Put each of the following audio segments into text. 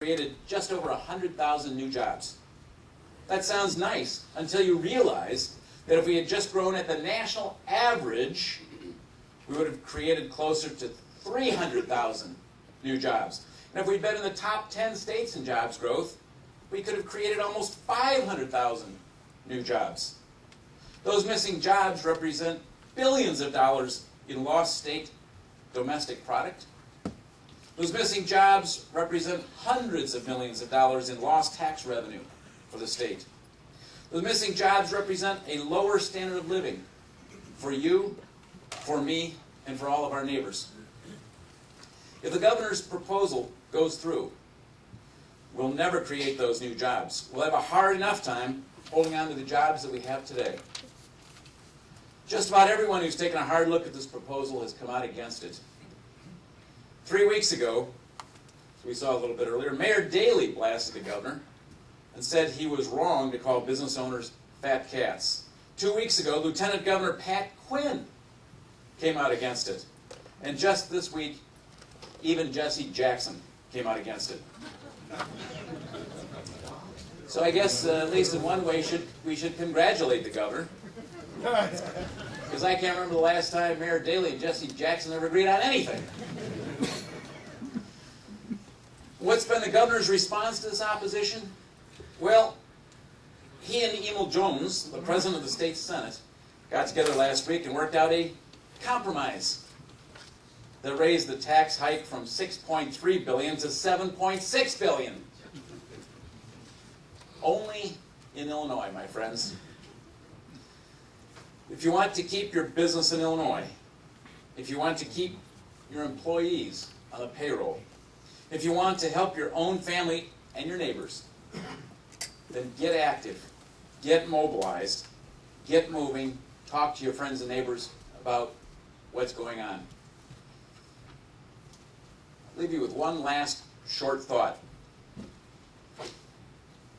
created just over 100,000 new jobs. That sounds nice until you realize that if we had just grown at the national average, we would have created closer to 300,000 new jobs. And if we'd been in the top 10 states in jobs growth, we could have created almost 500,000 new jobs. Those missing jobs represent billions of dollars in lost state domestic product. Those missing jobs represent hundreds of millions of dollars in lost tax revenue for the state. Those missing jobs represent a lower standard of living for you, for me, and for all of our neighbors. If the governor's proposal goes through, we'll never create those new jobs. We'll have a hard enough time holding on to the jobs that we have today. Just about everyone who's taken a hard look at this proposal has come out against it. 3 weeks ago, as we saw a little bit earlier, Mayor Daley blasted the governor and said he was wrong to call business owners fat cats. 2 weeks ago, Lieutenant Governor Pat Quinn came out against it. And just this week, even Jesse Jackson came out against it. So I guess, at least in one way, we should congratulate the governor. Because I can't remember the last time Mayor Daley and Jesse Jackson ever agreed on anything. What's been the governor's response to this opposition? Well, he and Emil Jones, the president of the state senate, got together last week and worked out a compromise that raised the tax hike from $6.3 billion to $7.6 billion. Only in Illinois, my friends. If you want to keep your business in Illinois, if you want to keep your employees on the payroll, if you want to help your own family and your neighbors, then get active, get mobilized, get moving, talk to your friends and neighbors about what's going on. I'll leave you with one last short thought.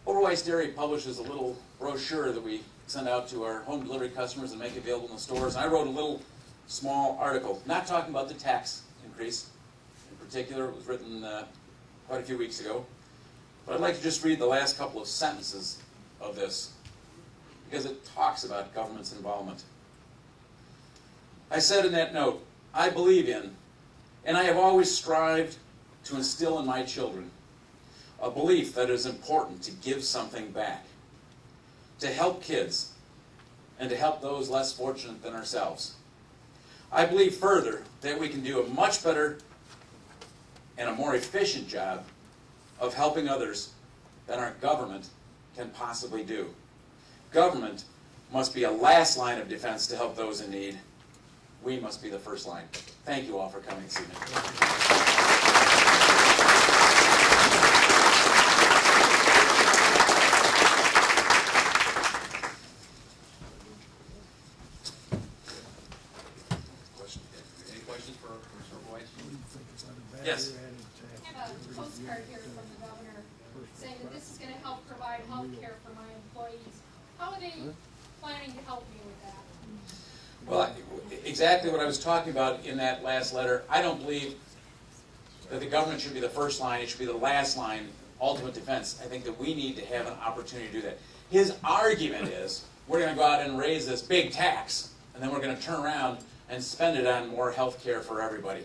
Oberweis Dairy publishes a little brochure that we send out to our home delivery customers and make available in the stores. And I wrote a little small article, not talking about the tax increase in particular. It was written quite a few weeks ago. But I'd like to just read the last couple of sentences of this, because it talks about government's involvement. I said in that note, I believe in, and I have always strived to instill in my children, a belief that it is important to give something back, to help kids, and to help those less fortunate than ourselves. I believe further that we can do a much better and a more efficient job of helping others than our government can possibly do. Government must be a last line of defense to help those in need. We must be the first line. Thank you all for coming this evening. Yes. I have a postcard here from the governor saying that this is going to help provide health care for my employees. How are they planning to help me with that? Well, exactly what I was talking about in that last letter. I don't believe that the government should be the first line. It should be the last line, ultimate defense. I think that we need to have an opportunity to do that. His argument is, we're going to go out and raise this big tax, and then we're going to turn around and spend it on more health care for everybody.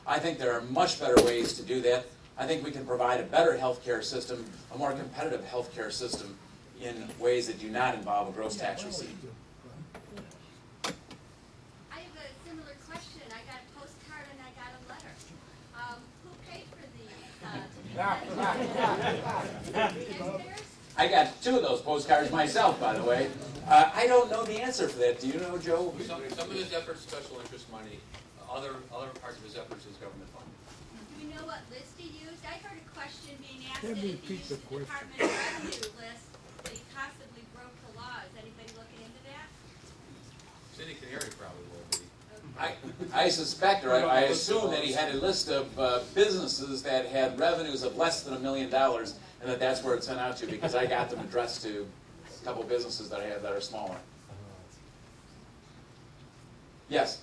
I think there are much better ways to do that. I think we can provide a better health care system, a more competitive health care system in ways that do not involve a gross tax receipt. I have a similar question. I got a postcard and I got a letter. Who paid for these? Taxpayers? I got 2 of those postcards myself, by the way. I don't know the answer for that. Do you know, Joe? Some of his efforts special interest money. Other parts of his efforts is government funding. Do we know what list he used? I heard a question being asked that if he used the Department of Revenue list, that he possibly broke the law. Is anybody looking into that? City Canary probably will be. I suspect, or I assume that he had a list of businesses that had revenues of less than $1 million, and that's where it sent out to, because I got them addressed to a couple businesses that I have that are smaller. Yes?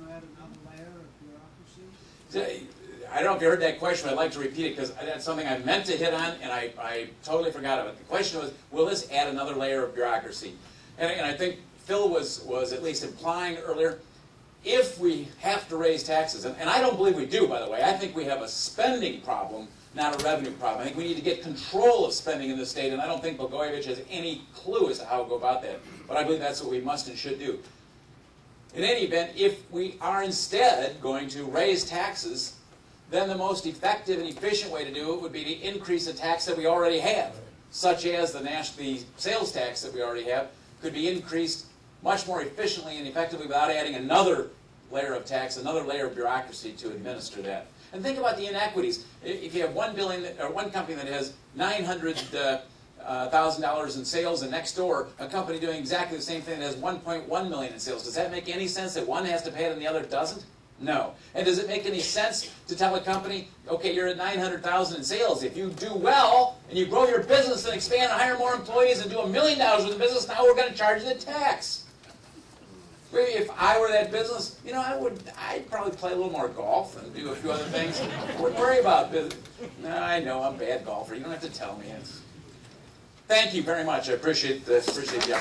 Add another layer of bureaucracy? I don't know if you heard that question, but I'd like to repeat it because that's something I meant to hit on and I totally forgot about it. The question was, will this add another layer of bureaucracy? And I think Phil was at least implying earlier, if we have to raise taxes, and I don't believe we do, by the way. I think we have a spending problem, not a revenue problem. I think we need to get control of spending in the state, and I don't think Blagojevich has any clue as to how to go about that. But I believe that's what we must and should do. In any event, if we are instead going to raise taxes, then the most effective and efficient way to do it would be to increase a tax that we already have, such as the sales tax that we already have could be increased much more efficiently and effectively without adding another layer of tax, another layer of bureaucracy to administer that. And think about the inequities. If you have one company that has $900,000 in sales, and next door a company doing exactly the same thing that has 1.1 million in sales, does that make any sense that one has to pay it and the other doesn't? No. And does it make any sense to tell a company, okay, you're at 900,000 in sales. If you do well and you grow your business and expand and hire more employees and do $1 million worth of business, now we're going to charge you the tax. Maybe if I were that business, you know, I'd probably play a little more golf and do a few other things. Wouldn't worry about business. No, I know I'm a bad golfer. You don't have to tell me. Thank you very much. I appreciate the opportunity.